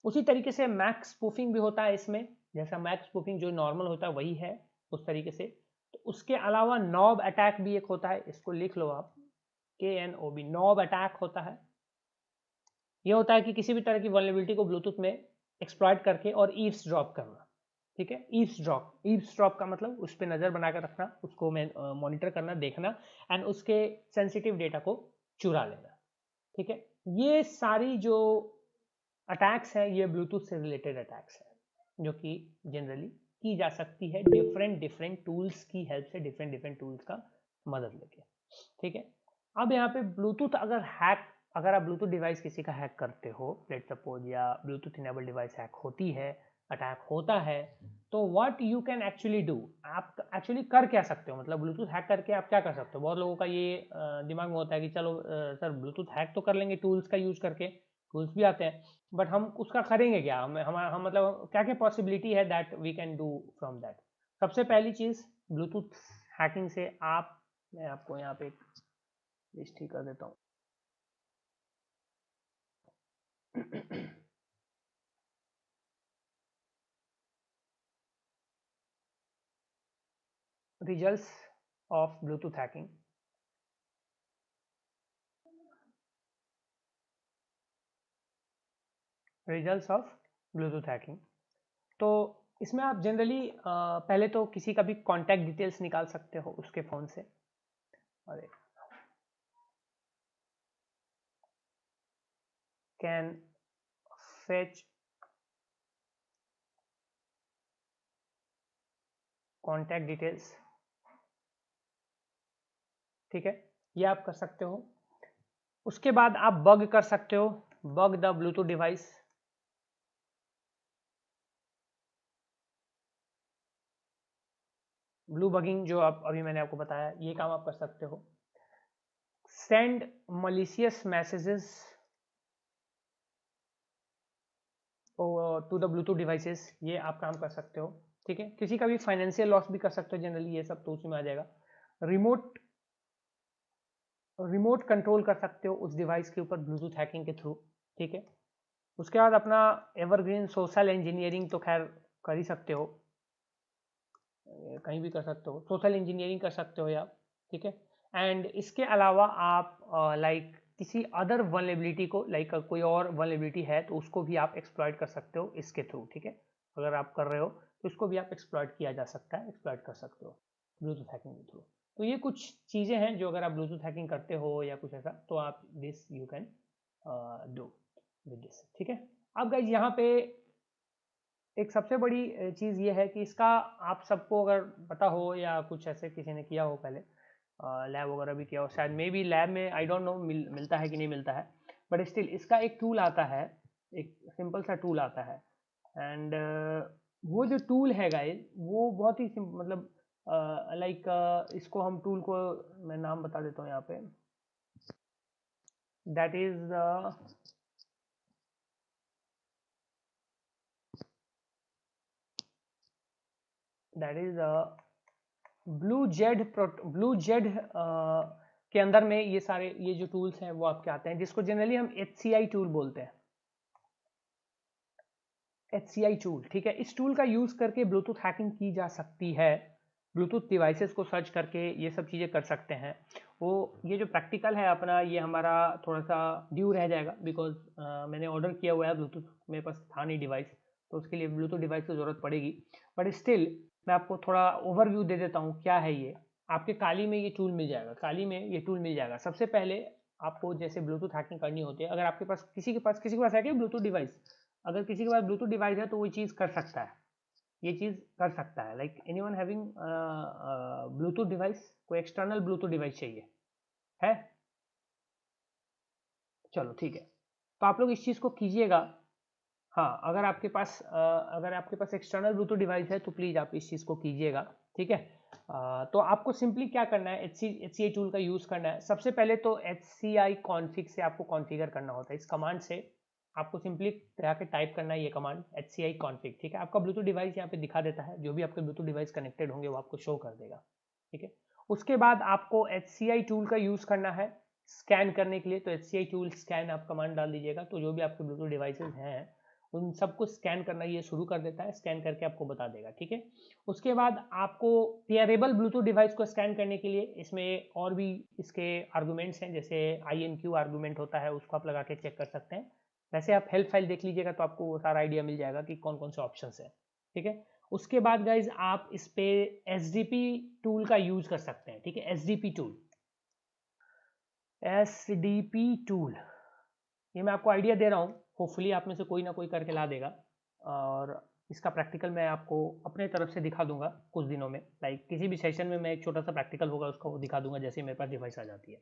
Speaker 1: उसी तरीके से मैक स्पूफिंग भी होता है इसमें, जैसा मैक स्पूफिंग जो नॉर्मल होता है वही है उस तरीके से। तो उसके अलावा नॉब अटैक भी एक होता है, इसको लिख लो आप, KNOB, नॉब अटैक होता है। ये होता है कि किसी भी तरह की वल्नरेबिलिटी को ब्लूटूथ में एक्सप्लॉइट करके और ईव्सड्रॉप करना, ठीक है। ईव्सड्रॉप का मतलब उस पर नज़र बनाकर रखना, उसको मॉनिटर करना, देखना, एंड उसके सेंसिटिव डेटा को चुरा लेना, ठीक है। ये सारी जो अटैक्स हैं ये ब्लूटूथ से रिलेटेड अटैक्स हैं, जो कि जनरली की जा सकती है डिफरेंट टूल्स की हेल्प से, डिफरेंट टूल्स का मदद लेके, ठीक है। अब यहाँ पे ब्लूटूथ अगर आप ब्लूटूथ डिवाइस किसी का हैक करते हो, लेट सपोज, या ब्लूटूथ इनेबल डिवाइस हैक होती है, अटैक होता है, तो what you can actually do, आप एक्चुअली कर क्या सकते हो, मतलब ब्लूटूथ हैक करके आप क्या कर सकते हो। बहुत लोगों का ये दिमाग में होता है कि चलो सर ब्लूटूथ हैक तो कर लेंगे टूल्स का यूज करके, टूल्स भी आते हैं, बट हम उसका करेंगे क्या, हम मतलब क्या क्या पॉसिबिलिटी है that we can do from that. सबसे पहली चीज़ ब्लूटूथ हैकिंग से आप, मैं आपको यहाँ पे एक लिस्ट ही कर देता हूँ। Results of Bluetooth hacking. Results of Bluetooth hacking, तो इसमें आप जनरली पहले तो किसी का भी कॉन्टैक्ट डिटेल्स निकाल सकते हो उसके फ़ोन से। अरे कैन फेच कॉन्टैक्ट डिटेल्स, ठीक है, ये आप कर सकते हो। उसके बाद आप बग कर सकते हो, bug the Bluetooth device. Blue bugging जो आप अभी मैंने आपको बताया, ये काम आप कर सकते हो। Send malicious messages to the Bluetooth devices, ये आप काम कर सकते हो, ठीक है। किसी का भी फाइनेंशियल लॉस भी कर सकते हो जनरली, ये सब तो उसी में आ जाएगा। रिमोट कंट्रोल कर सकते हो उस डिवाइस के ऊपर ब्लूटूथ हैकिंग के थ्रू, ठीक है। उसके बाद अपना एवरग्रीन सोशल इंजीनियरिंग तो खैर कर ही सकते हो, कहीं भी कर सकते हो, सोशल इंजीनियरिंग कर सकते हो आप, ठीक है। एंड इसके अलावा आप लाइक किसी अदर वल्नरेबिलिटी को, लाइक कोई और वल्नरेबिलिटी है तो उसको भी आप एक्सप्लॉइट कर सकते हो इसके थ्रू, ठीक है। अगर आप कर रहे हो तो इसको भी आप एक्सप्लॉइट किया जा सकता है, एक्सप्लॉइट कर सकते हो ब्लूटूथ हैकिंग के थ्रू। तो ये कुछ चीज़ें हैं जो अगर आप ब्लूटूथ हैकिंग करते हो या कुछ ऐसा, तो आप this you can do with this, ठीक है। अब गाइज यहाँ पे एक सबसे बड़ी चीज़ ये है कि इसका आप सबको अगर पता हो या कुछ ऐसे किसी ने किया हो पहले, लैब वगैरह भी किया हो शायद, मे बी लैब में आई डोंट नो मिलता है कि नहीं मिलता है, बट स्टिल इसका एक टूल आता है, एक सिंपल सा टूल आता है। एंड वो जो टूल है गाइस, वो बहुत ही मतलब लाइक इसको हम टूल को मैं नाम बता देता हूँ यहाँ पे, दैट इज ब्लू जेड के अंदर में ये सारे ये जो टूल्स हैं वो आपके आते हैं, जिसको जनरली हम HCI टूल बोलते हैं, HCI टूल, ठीक है। इस टूल का यूज करके ब्लूटूथ हैकिंग की जा सकती है, ब्लूटूथ डिवाइसेस को सर्च करके ये सब चीज़ें कर सकते हैं। वो ये जो प्रैक्टिकल है अपना, ये हमारा थोड़ा सा ड्यू रह जाएगा, बिकॉज मैंने ऑर्डर किया हुआ है, ब्लूटूथ मेरे पास था नहीं डिवाइस, तो उसके लिए ब्लूटूथ डिवाइस की ज़रूरत पड़ेगी। बट स्टिल मैं आपको थोड़ा ओवरव्यू दे देता हूँ क्या है ये। आपके काली में ये टूल मिल जाएगा, काली में ये टूल मिल जाएगा। सबसे पहले आपको जैसे ब्लूटूथ हैकिंग करनी होती है, अगर आपके पास किसी के पास है क्या ब्लूटूथ डिवाइस, अगर किसी के पास ब्लूटूथ डिवाइस है तो वो चीज़ कर सकता है, ये चीज़ कर सकता है। Like anyone having Bluetooth device, कोई एक्सटर्नल ब्लूटूथ डिवाइस चाहिए है, चलो ठीक है, तो आप लोग इस चीज़ को कीजिएगा। हाँ, अगर आपके पास एक्सटर्नल ब्लूटूथ डिवाइस है तो प्लीज़ आप इस चीज़ को कीजिएगा, ठीक है। तो आपको सिंपली क्या करना है, HCI टूल का यूज़ करना है। सबसे पहले तो HCI कॉन्फ़िग से आपको कॉन्फ़िगर करना होता है। इस कमांड से आपको सिंपली जाके टाइप करना है ये कमांड HCI कॉन्फ़िग, ठीक है। आपका ब्लूटूथ डिवाइस यहाँ पे दिखा देता है, जो भी आपके ब्लूटूथ डिवाइस कनेक्टेड होंगे वो आपको शो कर देगा, ठीक है। उसके बाद आपको HCI टूल का यूज़ करना है स्कैन करने के लिए, तो HCI टूल स्कैन आप कमांड डाल दीजिएगा, तो जो भी आपके ब्लूटूथ डिवाइसेस हैं उन सबको स्कैन करना ये शुरू कर देता है, स्कैन करके आपको बता देगा, ठीक है। उसके बाद आपको पेयरेबल ब्लूटूथ डिवाइस को स्कैन करने के लिए इसमें और भी इसके आर्गूमेंट्स हैं, जैसे INQ आर्गूमेंट होता है, उसको आप लगा के चेक कर सकते हैं। वैसे आप हेल्प फाइल देख लीजिएगा तो आपको वो सारा आइडिया मिल जाएगा कि कौन कौन से ऑप्शन है, ठीक है। उसके बाद गाइज आप इस पे SDP टूल का यूज कर सकते हैं, ठीक है। SDP टूल ये मैं आपको आइडिया दे रहा हूँ, होपफुली आप में से कोई ना कोई करके ला देगा, और इसका प्रैक्टिकल मैं आपको अपने तरफ से दिखा दूंगा कुछ दिनों में। लाइक किसी भी सेशन में मैं एक छोटा सा प्रैक्टिकल होगा उसको दिखा दूंगा जैसे मेरे पास डिवाइस आ जाती है,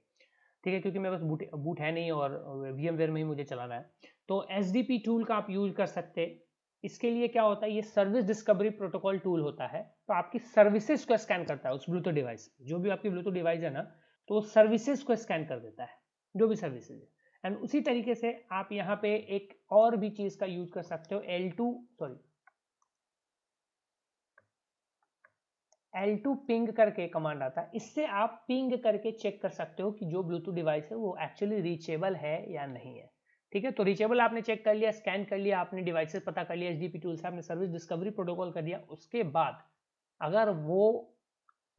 Speaker 1: ठीक है, क्योंकि मेरे पास बूट है नहीं और VMware में ही मुझे चलाना है। तो SDP टूल का आप यूज कर सकते हैं। इसके लिए क्या होता है, ये सर्विस डिस्कवरी प्रोटोकॉल टूल होता है, तो आपकी सर्विसेज को स्कैन करता है उस ब्लूटूथ डिवाइस, जो भी आपकी ब्लूटूथ डिवाइस है ना, तो सर्विसेज को स्कैन कर देता है, जो भी सर्विसेज है। एंड उसी तरीके से आप यहाँ पे एक और भी चीज का यूज कर सकते हो, L2 पिंग करके कमांड आता है। इससे आप पिंग करके चेक कर सकते हो कि जो ब्लूटूथ डिवाइस है वो एक्चुअली रीचेबल है या नहीं है। ठीक है, तो रीचेबल आपने चेक कर लिया, स्कैन कर लिया, आपने डिवाइसेस पता कर लिया, HDP टूल से आपने सर्विस डिस्कवरी प्रोटोकॉल कर दिया। उसके बाद अगर वो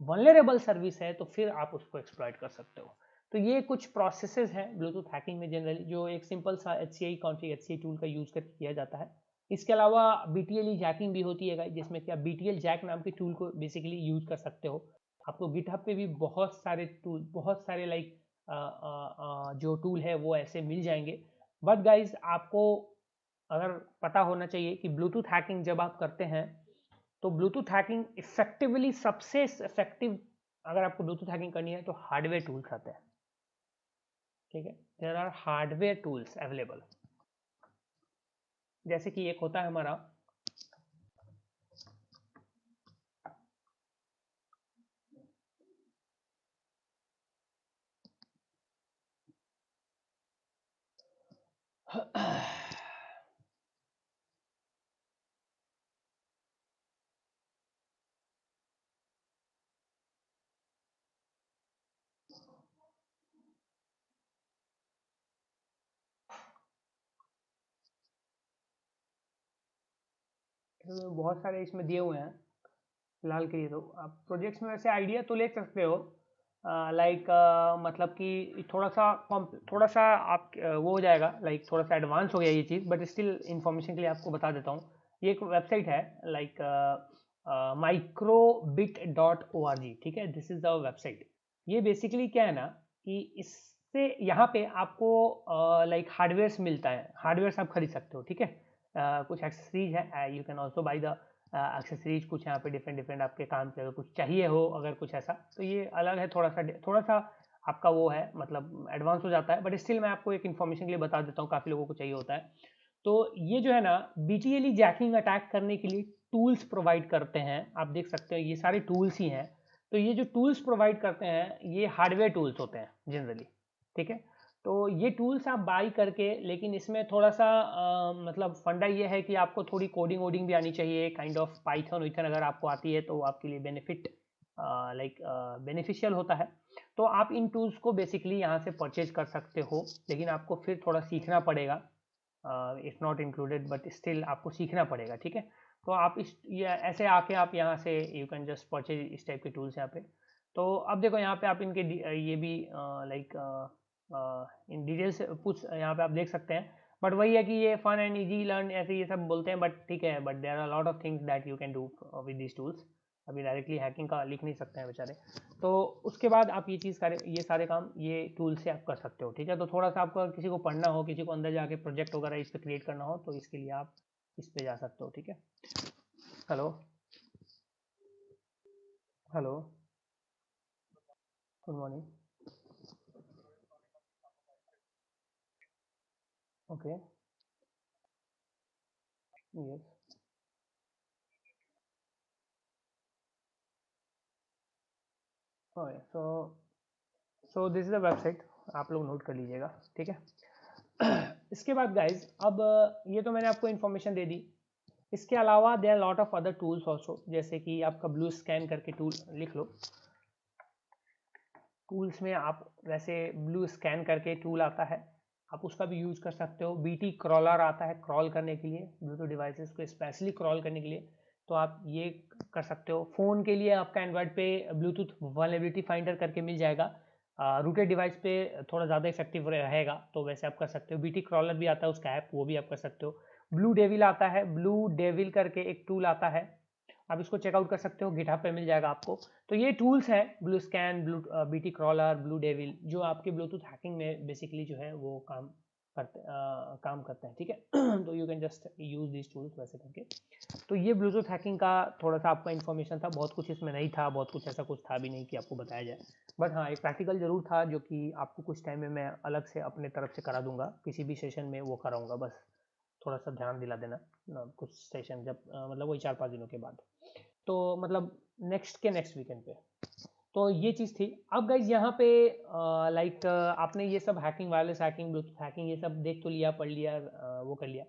Speaker 1: वल्नरेबल सर्विस है तो फिर आप उसको एक्सप्लॉइट कर सकते हो। तो ये कुछ प्रोसेसेस हैं ब्लूटूथ हैकिंग में जनरली, जो एक सिंपल सा HCI कॉन्फ़िग HCI टूल का यूज करके किया जाता है। इसके अलावा BTLE जैकिंग भी होती है, जिसमें कि आप BTL जैक नाम के टूल को बेसिकली यूज कर सकते हो। आपको गिटहब पे भी बहुत सारे टूल, बहुत सारे लाइक जो टूल है वो ऐसे मिल जाएंगे। बट गाइज आपको अगर पता होना चाहिए कि ब्लूटूथ हैकिंग जब आप करते हैं तो ब्लूटूथ हैकिंग इफेक्टिवली, सबसे इफेक्टिव अगर आपको ब्लूटूथ हैकिंग करनी है तो हार्डवेयर टूल्स आते हैं। ठीक है, there are hardware tools available, जैसे कि एक होता है हमारा बहुत सारे इसमें दिए हुए हैं फिलहाल के लिए। तो आप प्रोजेक्ट्स में वैसे आइडिया तो ले सकते हो, लाइक मतलब कि थोड़ा सा आप वो हो जाएगा, लाइक थोड़ा सा एडवांस हो गया ये चीज़, बट स्टिल इन्फॉर्मेशन के लिए आपको बता देता हूँ। ये एक वेबसाइट है लाइक microbit.org। ठीक है, दिस इज द वेबसाइट। ये बेसिकली क्या है ना कि इससे यहाँ पे आपको लाइक हार्डवेयर मिलता है, हार्डवेयर आप खरीद सकते हो। ठीक है, कुछ एक्सेसरीज है, you can also by the accessories, कुछ यहाँ पे डिफरेंट आपके काम के अगर कुछ चाहिए हो, अगर कुछ ऐसा, तो ये अलग है, थोड़ा सा आपका वो है, मतलब एडवांस हो जाता है, बट स्टिल मैं आपको एक इन्फॉर्मेशन के लिए बता देता हूँ, काफ़ी लोगों को चाहिए होता है। तो ये जो है ना BTLE जैकिंग अटैक करने के लिए टूल्स प्रोवाइड करते हैं। आप देख सकते हो ये सारे टूल्स ही हैं। तो ये जो टूल्स प्रोवाइड करते हैं ये हार्डवेयर टूल्स होते हैं जनरली। ठीक है, तो ये टूल्स आप बाई करके, लेकिन इसमें थोड़ा सा मतलब फंडा ये है कि आपको थोड़ी कोडिंग वोडिंग भी आनी चाहिए, काइंड ऑफ पाइथन वाइथन अगर आपको आती है तो आपके लिए बेनिफिशियल होता है। तो आप इन टूल्स को बेसिकली यहाँ से परचेज कर सकते हो, लेकिन आपको फिर थोड़ा सीखना पड़ेगा। It's not included but still आपको सीखना पड़ेगा। ठीक है, तो आप ऐसे आके आप यहाँ से यू कैन जस्ट परचेज इस टाइप के टूल्स यहाँ पे। तो अब देखो यहाँ पे आप इनके ये भी लाइक इन डिटेल्स कुछ यहाँ पे आप देख सकते हैं, बट वही है कि ये फन एंड इजी लर्न ऐसे ये सब बोलते हैं, बट ठीक है, but there are lot of things that you can do with this tools. अभी डायरेक्टली हैकिंग का लिख नहीं सकते हैं बेचारे। तो उसके बाद आप ये चीज़ करें, ये सारे काम ये टूल से आप कर सकते हो। ठीक है, तो थोड़ा सा आपको किसी को पढ़ना हो, किसी को अंदर जाके प्रोजेक्ट वगैरह इस पर क्रिएट करना हो, तो इसके लिए आप इस पे जा सकते हो। ठीक है, hello hello, good morning. Okay, yes, okay, so this is the website, आप लोग नोट कर लीजिएगा। ठीक है, इसके बाद गाइज अब ये तो मैंने आपको इन्फॉर्मेशन दे दी। इसके अलावा there are lot of other tools also, जैसे कि आपका ब्लू स्कैन करके टूल लिख लो। टूल्स में आप वैसे ब्लू स्कैन करके टूल आता है, आप उसका भी यूज कर सकते हो। BT क्रॉलर आता है क्रॉल करने के लिए, ब्लूटूथ डिवाइसेस को स्पेशली क्रॉल करने के लिए, तो आप ये कर सकते हो। फ़ोन के लिए आपका एंड्रॉयड पे ब्लूटूथ वल्नरेबिलिटी फाइंडर करके मिल जाएगा, रूटेड डिवाइस पे थोड़ा ज़्यादा इफेक्टिव रहेगा, तो वैसे आप कर सकते हो। BT क्रॉलर भी आता है उसका ऐप, वो भी आप कर सकते हो। ब्लू डेविल आता है, ब्लू डेविल करके एक टूल आता है, आप इसको चेकआउट कर सकते हो, गिटहब पे मिल जाएगा आपको। तो ये टूल्स हैं, blue scan, BT crawler, blue devil, जो आपके ब्लूटूथ हैकिंग में बेसिकली जो है वो काम करते हैं। ठीक है, तो you can just use this tools वैसे करके। तो ये ब्लूटूथ हैकिंग का थोड़ा सा आपका इन्फॉर्मेशन था, बहुत कुछ इसमें नहीं था, बहुत कुछ ऐसा कुछ था भी नहीं कि आपको बताया जाए, बट हाँ एक प्रैक्टिकल जरूर था जो कि आपको कुछ टाइम में मैं अलग से अपने तरफ से करा दूंगा, किसी भी सेशन में वो कराऊंगा, बस थोड़ा सा ध्यान दिला देना कुछ सेशन जब मतलब वही 4-5 दिनों के बाद, तो मतलब नेक्स्ट वीकेंड पे। तो ये चीज़ थी। अब गाइज यहाँ पे लाइक आपने ये सब hacking, wireless hacking, Bluetooth hacking ये सब देख तो लिया, पढ़ लिया, वो कर लिया।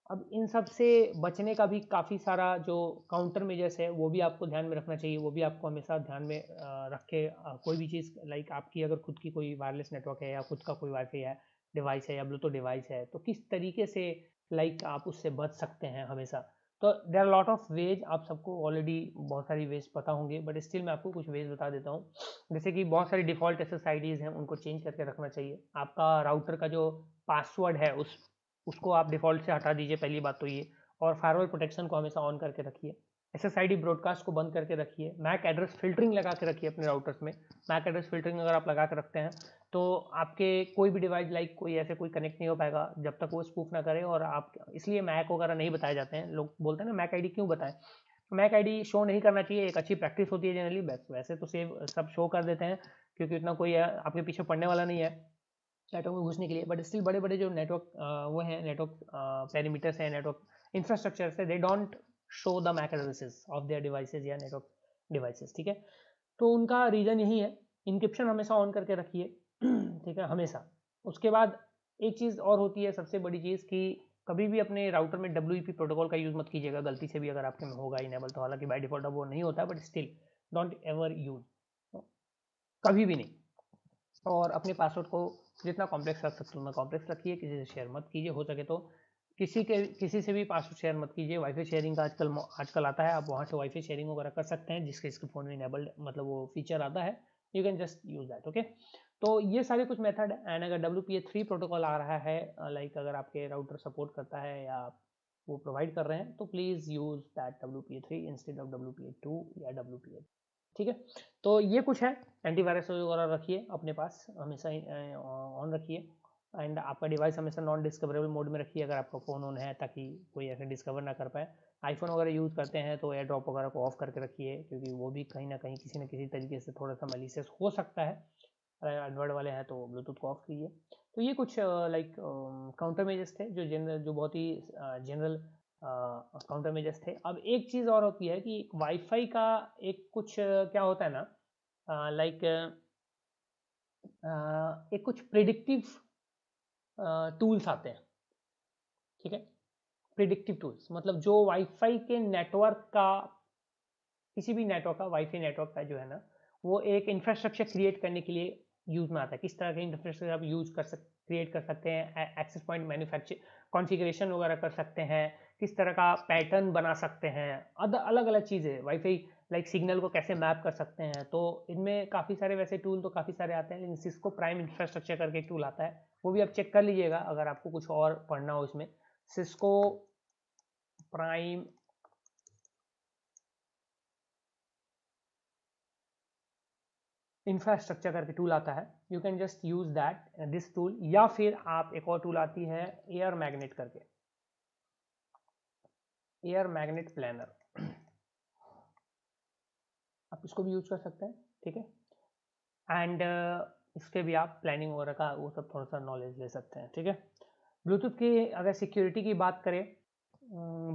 Speaker 1: अब इन सब से बचने का भी काफ़ी सारा जो काउंटर मेजर्स है वो भी आपको ध्यान में रखना चाहिए। वो भी आपको हमेशा ध्यान में रख के कोई भी चीज़ लाइक आपकी अगर खुद की कोई वायरलेस नेटवर्क है या खुद का कोई वाईफाई है, डिवाइस है या ब्लूटूथ डिवाइस है, तो किस तरीके से लाइक आप उससे बच सकते हैं हमेशा। तो there are lot of ways, आप सबको ऑलरेडी बहुत सारी वेज पता होंगे, बट स्टिल मैं आपको कुछ वेज बता देता हूँ। जैसे कि बहुत सारी डिफ़ॉल्ट SSIDs हैं, उनको चेंज करके रखना चाहिए। आपका राउटर का जो पासवर्ड है उसको आप डिफ़ॉल्ट से हटा दीजिए, पहली बात तो ये। और फायरवॉल प्रोटेक्शन को हमेशा ऑन करके रखिए। SSID ब्रॉडकास्ट को बंद करके रखिए। मैक एड्रेस फ़िल्टरिंग लगा के रखिए अपने राउटर्स में। मैक एड्रेस फ़िल्टरिंग अगर आप लगा के रखते हैं तो आपके कोई भी डिवाइस लाइक कोई ऐसे कोई कनेक्ट नहीं हो पाएगा जब तक वो स्पूफ ना करे। और आप इसलिए मैक वगैरह नहीं बताए जाते हैं। लोग बोलते हैं ना मैक आईडी क्यों बताएं, मैक आईडी शो नहीं करना चाहिए, एक अच्छी प्रैक्टिस होती है जनरली। वैसे तो सेव सब शो कर देते हैं क्योंकि इतना कोई आपके पीछे पड़ने वाला नहीं है नेटवर्क में घुसने के लिए। बट स्टिल बड़े बड़े जो नेटवर्क वो हैं, नेटवर्क पेरीमीटर्स हैं, नेटवर्क इंफ्रास्ट्रक्चर से, they don't show the MAC addresses of their devices या नेटवर्क डिवाइसेस, ठीक है। तो उनका रीज़न यही है, इंक्रिप्शन हमेशा ऑन करके रखिए, ठीक है, हमेशा। उसके बाद एक चीज़ और होती है, सबसे बड़ी चीज़, कि कभी भी अपने राउटर में WEP प्रोटोकॉल का यूज़ मत कीजिएगा गलती से भी, अगर आपके में होगा इनेबल तो। हालांकि बाय डिफॉल्ट अब वो नहीं होता है, but still don't ever use, कभी भी नहीं। और अपने पासवर्ड को जितना कॉम्प्लेक्स रख सकते हो उतना कॉम्प्लेक्स रखिए, किसी से शेयर मत कीजिए। हो सके तो किसी से भी पासवर्ड शेयर मत कीजिए। वाईफाई शेयरिंग का आजकल आता है, आप वहाँ से वाईफाई शेयरिंग वगैरह कर सकते हैं, जिसके फ़ोन में इनेबल्ड मतलब वो फीचर आता है, you can just use that, okay. तो ये सारे कुछ मेथड है। एंड अगर WPA3 प्रोटोकॉल आ रहा है, लाइक अगर आपके राउटर सपोर्ट करता है या वो प्रोवाइड कर रहे हैं, तो please use that WPA3 instead of WPA2 या WPA, ठीक है। तो ये कुछ है। एंटीवायरस वगैरह रखिए अपने पास, हमेशा ऑन रखिए। एंड आपका डिवाइस हमेशा नॉन डिस्कवरेबल मोड में रखिए अगर आपका फ़ोन ऑन है, ताकि कोई ऐसे डिस्कवर ना कर पाए। आईफोन वगैरह यूज़ करते हैं तो एयर ड्रॉप वगैरह को ऑफ करके रखिए, क्योंकि वो भी कहीं ना कहीं किसी न किसी तरीके से थोड़ा सा मैलिशियस हो सकता है। अगर एंड्रॉयड वाले हैं तो ब्लूटूथ को ऑफ कीजिए। तो ये कुछ लाइक काउंटर मेजर्स थे जो बहुत ही जनरल काउंटर मेजर्स थे। अब एक चीज़ और होती है कि वाईफाई का एक कुछ क्या होता है ना, लाइक एक कुछ प्रिडिक्टिव टूल्स आते हैं, ठीक है। प्रिडिक्टिव टूल्स मतलब जो वाईफाई के नेटवर्क का, किसी भी नेटवर्क का, वाईफाई नेटवर्क का जो है ना, वो एक इंफ्रास्ट्रक्चर क्रिएट करने के लिए यूज में आता है। किस तरह के इंफ्रास्ट्रक्चर आप यूज कर क्रिएट कर सकते हैं, एक्सेस पॉइंट मैन्युफैक्चर कॉन्फ़िगरेशन वगैरह कर सकते हैं, किस तरह का पैटर्न बना सकते हैं, अलग अलग चीज़ें वाईफाई लाइक सिग्नल को कैसे मैप कर सकते हैं। तो इनमें काफ़ी सारे वैसे टूल तो काफ़ी सारे आते हैं, लेकिन सिस्को प्राइम इंफ्रास्ट्रक्चर करके एक टूल आता है, वो भी आप चेक कर लीजिएगा अगर आपको कुछ और पढ़ना हो इसमें। सिस्को प्राइम इंफ्रास्ट्रक्चर करके टूल आता है, you can just use that this tool. या फिर आप एक और टूल आती है एयर मैग्नेट करके, एयर मैग्नेट प्लानर, आप इसको भी यूज कर सकते हैं, ठीक है। एंड इसके भी आप प्लानिंग वगैरह का वो सब थोड़ा सा नॉलेज ले सकते हैं, ठीक है। ब्लूटूथ की अगर सिक्योरिटी की बात करें,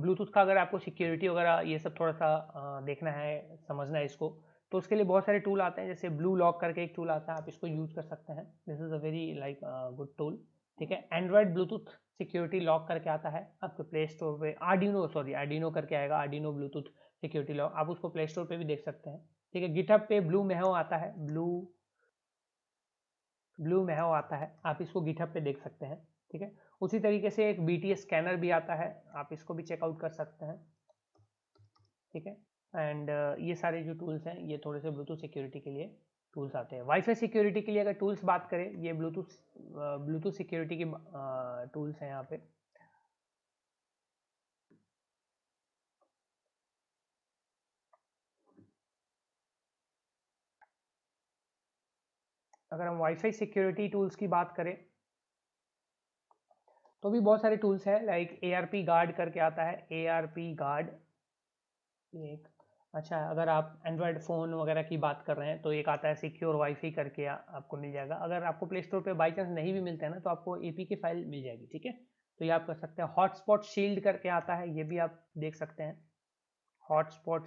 Speaker 1: ब्लूटूथ का अगर आपको सिक्योरिटी वगैरह ये सब थोड़ा सा देखना है, समझना है इसको, तो उसके लिए बहुत सारे टूल आते हैं। जैसे ब्लू लॉक करके एक टूल आता है, आप इसको यूज कर सकते हैं। This is a very like good tool, ठीक है। एंड्रॉयड ब्लूटूथ सिक्योरिटी लॉक करके आता है आपके प्ले स्टोर पे, आर्डिनो करके आएगा, आर्डिनो ब्लूटूथ सिक्योरिटी लॉक, आप उसको प्ले स्टोर पे भी देख सकते हैं, ठीक है। गिटहब पे ब्लू मेहो आता है, ब्लू मेहो आता है, आप इसको गिटहब पे देख सकते हैं, ठीक है। उसी तरीके से एक BTS स्कैनर भी आता है, आप इसको भी चेकआउट कर सकते हैं, ठीक है। एंड ये सारे जो टूल्स हैं ये थोड़े से ब्लूटूथ सिक्योरिटी के लिए टूल्स आते हैं। वाईफाई सिक्योरिटी के लिए अगर टूल्स बात करें, ये ब्लूटूथ सिक्योरिटी की टूल्स हैं यहाँ पे। अगर हम वाईफाई सिक्योरिटी टूल्स की बात करें तो भी बहुत सारे टूल्स हैं, लाइक ARP गार्ड करके आता है, ARP गार्ड एक। अच्छा, अगर आप एंड्रॉयड फ़ोन वगैरह की बात कर रहे हैं तो एक आता है सिक्योर वाईफाई करके, आपको मिल जाएगा। अगर आपको प्ले स्टोर पे बाई चांस नहीं भी मिलता है ना, तो आपको APK फाइल मिल जाएगी, ठीक है। तो ये आप कर सकते हैं। हॉटस्पॉट शील्ड करके आता है, ये भी आप देख सकते हैं। हॉटस्पॉट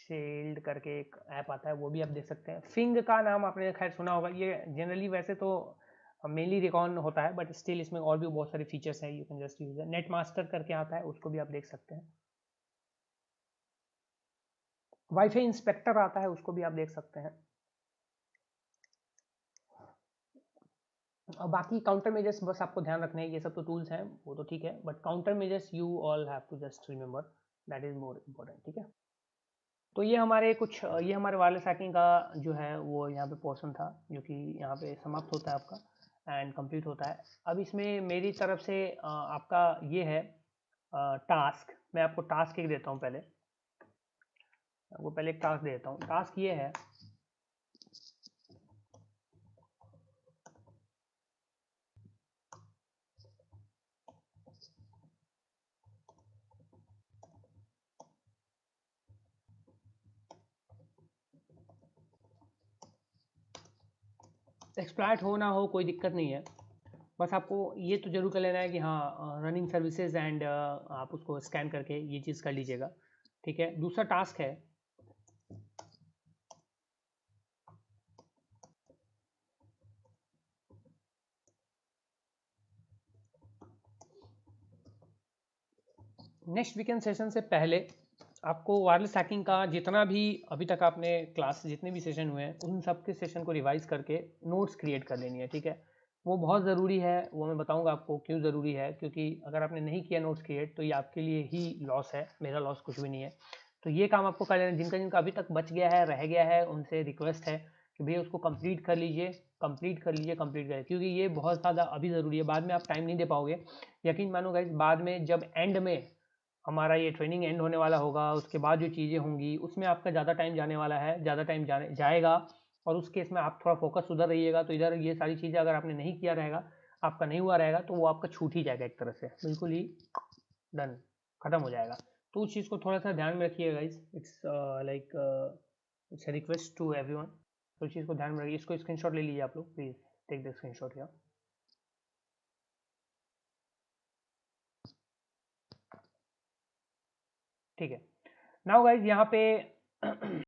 Speaker 1: शील्ड करके एक ऐप आता है, वो भी आप देख सकते हैं। फिंग का नाम आपने खैर सुना होगा, ये जनरली वैसे तो मेनली रिकॉन होता है, बट स्टिल इसमें और भी बहुत सारे फीचर्स हैं, यू कैन जस्ट यूज है। नेट मास्टर करके आता है, उसको भी आप देख सकते हैं। वाईफाई इंस्पेक्टर आता है, उसको भी आप देख सकते हैं। और बाकी काउंटर मेजर्स बस आपको ध्यान रखने हैं, ये सब तो टूल्स हैं वो तो ठीक है, but counter measures you all have to just remember, that is more important, ठीक है। तो ये हमारे वायरलेस हैकिंग का जो है वो यहाँ पे पोर्शन था, जो कि यहाँ पे समाप्त होता है आपका एंड कंप्लीट होता है। अब इसमें मेरी तरफ से आपका ये है टास्क, मैं आपको टास्क एक देता हूँ पहले, आपको पहले एक टास्क देता हूँ। टास्क ये है एक्सप्लॉइट हो ना हो कोई दिक्कत नहीं है, बस आपको ये तो जरूर कर लेना है कि हाँ रनिंग सर्विसेज एंड आप उसको स्कैन करके ये चीज़ कर लीजिएगा, ठीक है। दूसरा टास्क है नेक्स्ट वीकेंड सेशन से पहले आपको वायरलेस हैकिंग का जितना भी अभी तक आपने क्लास जितने भी सेशन हुए हैं उन सब के सेशन को रिवाइज करके नोट्स क्रिएट कर लेनी है, ठीक है। वो बहुत ज़रूरी है, वो मैं बताऊंगा आपको क्यों ज़रूरी है, क्योंकि अगर आपने नहीं किया नोट्स क्रिएट तो ये आपके लिए ही लॉस है, मेरा लॉस कुछ भी नहीं है। तो ये काम आपको कर लेना, जिनका जिनका अभी तक बच गया है रह गया है उनसे रिक्वेस्ट है कि भैया उसको कंप्लीट कर लीजिए, कंप्लीट करिए, क्योंकि ये बहुत ज़्यादा अभी ज़रूरी है, बाद में आप टाइम नहीं दे पाओगे। यकीन मानो गाइस, बाद में जब एंड में हमारा ये ट्रेनिंग एंड होने वाला होगा, उसके बाद जो चीज़ें होंगी उसमें आपका ज़्यादा टाइम जाने वाला है, ज़्यादा टाइम जाएगा, और उस केस में आप थोड़ा फोकस उधर रहिएगा। तो इधर ये सारी चीज़ें अगर आपने नहीं किया रहेगा, आपका नहीं हुआ रहेगा, तो वो आपका छूट ही जाएगा एक तरह से, बिल्कुल ही डन, ख़त्म हो जाएगा। तो उस चीज़ को थोड़ा सा ध्यान में रखिएगा guys, it's like it's request to everyone. तो इस चीज़ को ध्यान में रखिए, इसको स्क्रीनशॉट ले लीजिए आप लोग, please take the screenshot here, ठीक है। नाउ गाइज यहाँ पे